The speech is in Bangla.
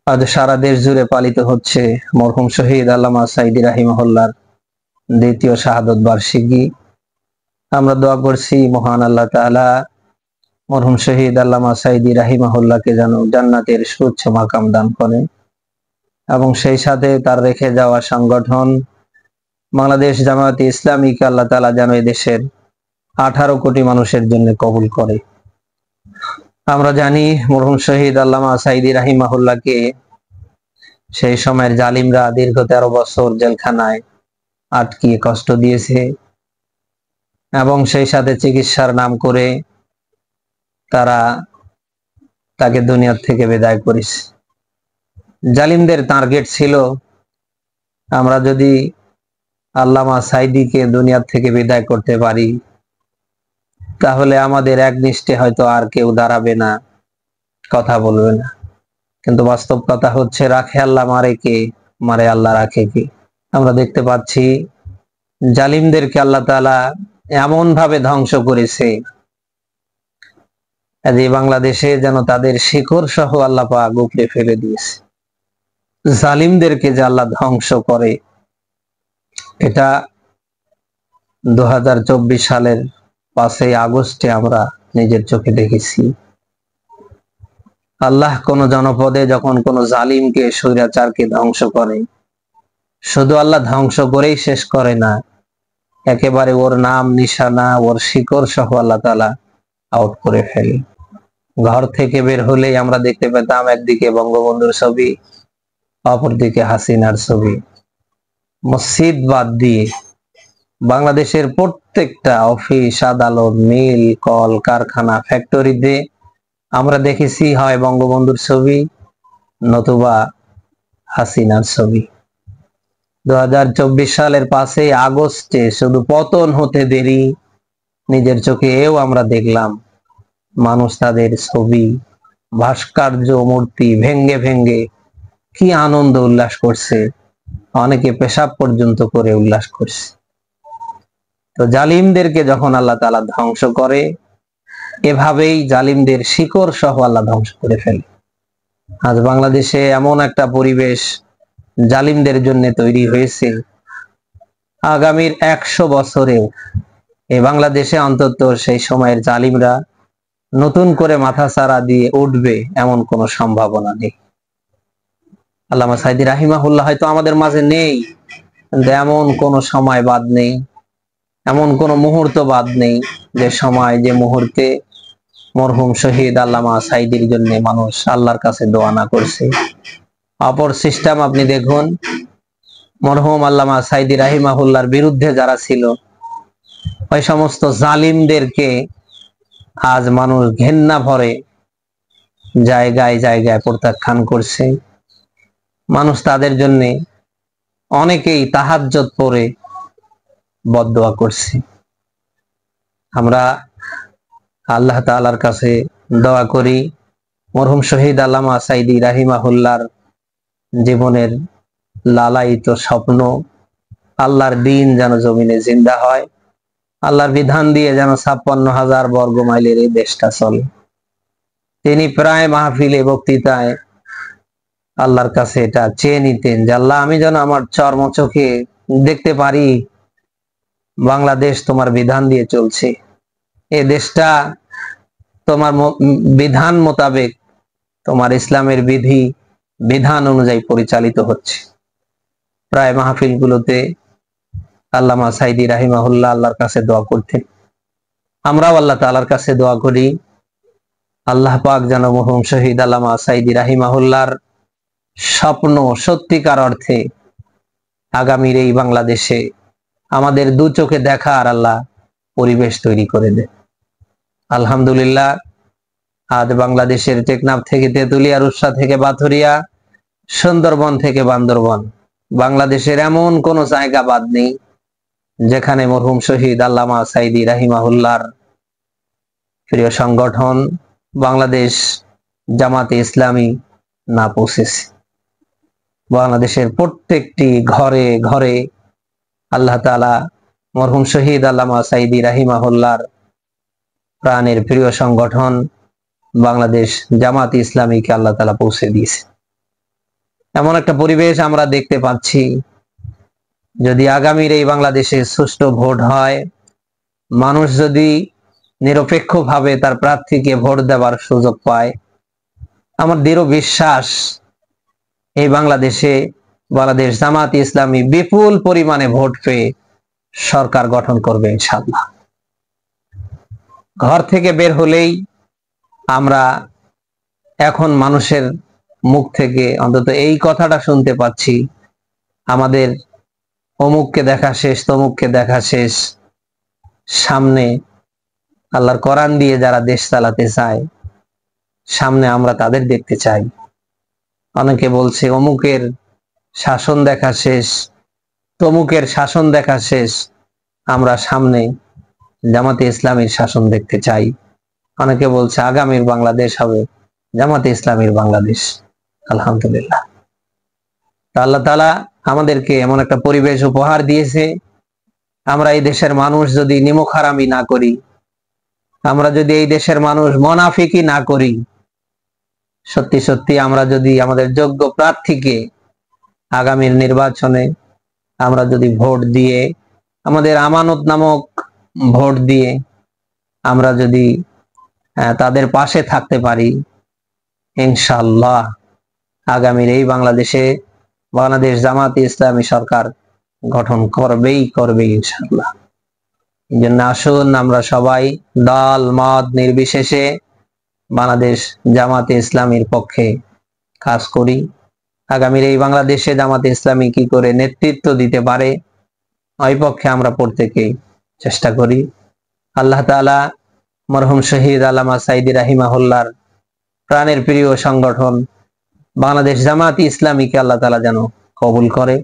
আজ সারা দেশ জুড়ে পালিত হচ্ছে মরহুম শহীদ আল্লামা সাঈদী রাহিমাহুল্লাহর দ্বিতীয় শাহাদত বার্ষিকী। আমরা দোয়া করছি মহান আল্লাহ তাআলা মরহুম শহীদ আল্লামা সাঈদী রাহিমাহুল্লাহকে যেন জান্নাতের সুউচ্চ মাকাম দান করেন এবং সেই সাথে তার রেখে যাওয়া সংগঠন বাংলাদেশ জামায়াতে ইসলামীকে আল্লাহ তাআলা যেন এই দেশের 18 কোটি মানুষের জন্য কবুল করে। আমরা জানি মরহুম শহীদ আল্লামা সাঈদী রাহিমাহুল্লাহকে সেই সময়ের জালিমরা দীর্ঘ 13 বছর জেলখানায় আটকিয়ে কষ্ট দিয়েছে এবং সেই সাথে চিকিৎসার নাম করে তারা তাকে দুনিয়া থেকে বিদায় করেছে। জালিমদের টার্গেট ছিল আমরা যদি আল্লামা সাঈদীকে দুনিয়া থেকে বিদায় করতে পারি তাহলে আমাদের একনিষ্ঠে হয়তো আর কেউ দাঁড়াবে না, কথা বলবে না। কিন্তু বাস্তব কথা হচ্ছে রাখে আল্লাহ মারে কে, মারে আল্লাহ রাখে কে। আমরা দেখতে পাচ্ছি জালিমদেরকে আল্লাহ তাআলা এমন ভাবে ধ্বংস করেছে যে বাংলাদেশে যেন তাদের শিকড় সহ আল্লাহ পাক উপড়ে ফেলে দিয়েছে। জালিমদেরকে যে আল্লাহ ধ্বংস করে এটা 2024 সালের 5 আগস্টে আমরা নিজের চোখে দেখেছি। আল্লাহ কোন জনপদে যখন কোন জালিমকে স্বৈরাচারকে ধ্বংস করে শুধু আল্লাহ ধ্বংস করেই শেষ করে না, একেবারে ওর নাম নিশানা ওর শিকড় সহ আল্লাহ তাআলা আউট করে ফেলে। ঘর থেকে বের হলেই আমরা দেখতে পেতাম একদিকে বঙ্গবন্ধুর ছবি, অপরদিকে হাসিনার ছবি। মসজিদ বাদ দিয়ে বাংলাদেশের প্রত্যেকটা অফিস, আদালত, মিল, কল কারখানা, ফ্যাক্টরিতে আমরা দেখেছি হয় বঙ্গবন্ধুর ছবি নতুবা হাসিনার ছবি। 2024 সালের 5 আগস্টে শুধু পতন হতে দেরি, নিজের চোখে এও আমরা দেখলাম মানুষ তাদের ছবি, ভাস্কর্য, মূর্তি ভেঙ্গে ভেঙ্গে কি আনন্দ উল্লাস করছে, অনেকে পেশাব পর্যন্ত করে উল্লাস করছে। তো জালিমদেরকে যখন আল্লাহ তাআলা ধ্বংস করে এভাবেই জালিমদের শিকড় সহ আল্লাহ ধ্বংস করে ফেলে। আজ বাংলাদেশে এমন একটা পরিবেশ জালিমদের জন্য তৈরি হয়েছে, আগামীর 100 বছরেও এই বাংলাদেশে অন্তত সেই সময়ের জালিমরা নতুন করে মাথাচাড়া দিয়ে উঠবে এমন কোনো সম্ভাবনা নেই। আল্লামা সাঈদী রাহিমাহুল্লাহ হয়তো আমাদের মাঝে নেই, কিন্তু এমন কোন সময় বাদ নেই, এমন কোন মুহূর্ত বাদ নেই যে সময় যে মুহূর্তে মরহুম শহীদ আল্লামা সাঈদীর জন্য মানুষ আল্লাহর কাছে দোয়া না করছে। অপর সিস্টেম আপনি দেখুন, মরহুম আল্লামা সাঈদী রাহিমাহুল্লাহর বিরুদ্ধে যারা ছিল ওই সমস্ত জালিমদেরকে আজ মানুষ ঘেন্না ভরে জায়গায় জায়গায় প্রত্যাখ্যান করছে। মানুষ তাদের জন্য অনেকেই তাহাজ্জুদ পড়ে বদদোয়া করছে। আমরা আল্লাহ তাআলার কাছে দোয়া করি মরহুম শহীদ আল্লামা সাঈদী রাহিমাহুল্লাহর জীবনের লালায়িত স্বপ্ন, আল্লাহর দ্বীন যেন জমিনে জিন্দা হয়, আল্লাহর বিধান দিয়ে যেন 56,000 বর্গ মাইলের এই দেশটা চলে। তিনি প্রায় মাহফিলে বক্তৃতায় আল্লাহর কাছে এটা চেয়ে নিতেন যে আল্লাহ আমি যেন আমার চর্মচোখে দেখতে পারি বাংলাদেশ তোমার বিধান দিয়ে চলছে, এই দেশটা তোমার বিধান মোতাবেক তোমার ইসলামের বিধি বিধান অনুযায়ী পরিচালিত হচ্ছে। প্রায় মাহফিলগুলোতে আল্লামা সাঈদী রাহিমাহুল্লাহ আল্লাহর কাছে দোয়া করতেন। আমরাও আল্লাহ তাআলার কাছে দোয়া করি আল্লাহ পাক যেন মরহুম শহীদ আল্লামা সাঈদী রাহিমাহুল্লাহর স্বপ্ন সত্যিকার অর্থে আগামীর এই বাংলাদেশে আমাদের দু চোখে দেখার আল্লাহ পরিবেশ তৈরি করে দেয়। আলহামদুলিল্লাহ, আজ বাংলাদেশের টেকনাফ থেকে তেতুলিয়া, রূপসা থেকে বাথুরিয়া, সুন্দরবন থেকে বান্দরবন, বাংলাদেশের এমন কোন জায়গা বাদ নেই যেখানে মরহুম শহীদ আল্লামা সাঈদী রাহিমাহুল্লাহর প্রিয় সংগঠন বাংলাদেশ জামাতে ইসলামী না পৌঁছেছে। বাংলাদেশের প্রত্যেকটি ঘরে ঘরে আল্লাহ তাআলা মরহুম শহীদ আল্লামা সাঈদী রাহিমাহুল্লাহর প্রাণের প্রিয় সংগঠন বাংলাদেশ জামাতে ইসলামীকে আল্লাহ তাআলা পৌঁছে দিয়েছে। এমন একটা পরিবেশ আমরা দেখতে পাচ্ছি, যদি আগামীর এই বাংলাদেশে সুষ্ঠু ভোট হয়, মানুষ যদি নিরপেক্ষভাবে তার প্রার্থীকে ভোট দেওয়ার সুযোগ পায়, আমার দৃঢ় বিশ্বাস এই বাংলাদেশ জামাত ইসলামী বিপুল পরিমাণে ভোট পেয়ে সরকার গঠন করবে ইনশাআল্লাহ। ঘর থেকে বের হলেই আমরা এখন মানুষের মুখ থেকে অন্তত এই কথাটা শুনতে পাচ্ছি, আমাদের অমুককে দেখা শেষ, তমুককে দেখা শেষ। সামনে আল্লাহর কোরআন দিয়ে যারা দেশ চালাতে চায়, সামনে আমরা তাদের দেখতে চাই। অনেকে বলছে অমুকের শাসন দেখা শেষ, তমুকের শাসন দেখা শেষ, আমরা সামনে জামাতে ইসলামীর শাসন দেখতে চাই। অনেকে বলছে আগামীর বাংলাদেশ হবে জামাতে ইসলামীর বাংলাদেশ। আলহামদুলিল্লাহ, আল্লাহ তাআলা আমাদেরকে এমন একটা পরিবেশ উপহার দিয়েছে, আমরা এই দেশের মানুষ যদি নিমুখারামি না করি, আমরা যদি এই দেশের মানুষ মুনাফিকি না করি, সত্যি সত্যি আমরা যদি আমাদের যোগ্য প্রার্থীকে আগামীর নির্বাচনে আমরা যদি ভোট দিয়ে, আমাদের আমানত নামক ভোট দিয়ে আমরা যদি তাদের পাশে থাকতে পারি, ইনশাআল্লাহ আগামীর এই বাংলাদেশ জামাতে ইসলামী সরকার গঠন করবে ইনশাআল্লাহ। এই জন্য আসুন আমরা সবাই দল মত নির্বিশেষে বাংলাদেশ জামাতে ইসলামীর পক্ষে কাজ করি। আগামীর এই বাংলাদেশে জামাতে ইসলামী কি করে নেতৃত্ব দিতে পারে, ওই পক্ষে আমরা প্রত্যেকেই চেষ্টা করি। আল্লাহ তাআলা মরহুম শহীদ আল্লামা সাইদি রাহিমাহুল্লাহর প্রাণের প্রিয় সংগঠন বাংলাদেশ জামাতে ইসলামীকে আল্লাহ তাআলা যেন কবুল করে।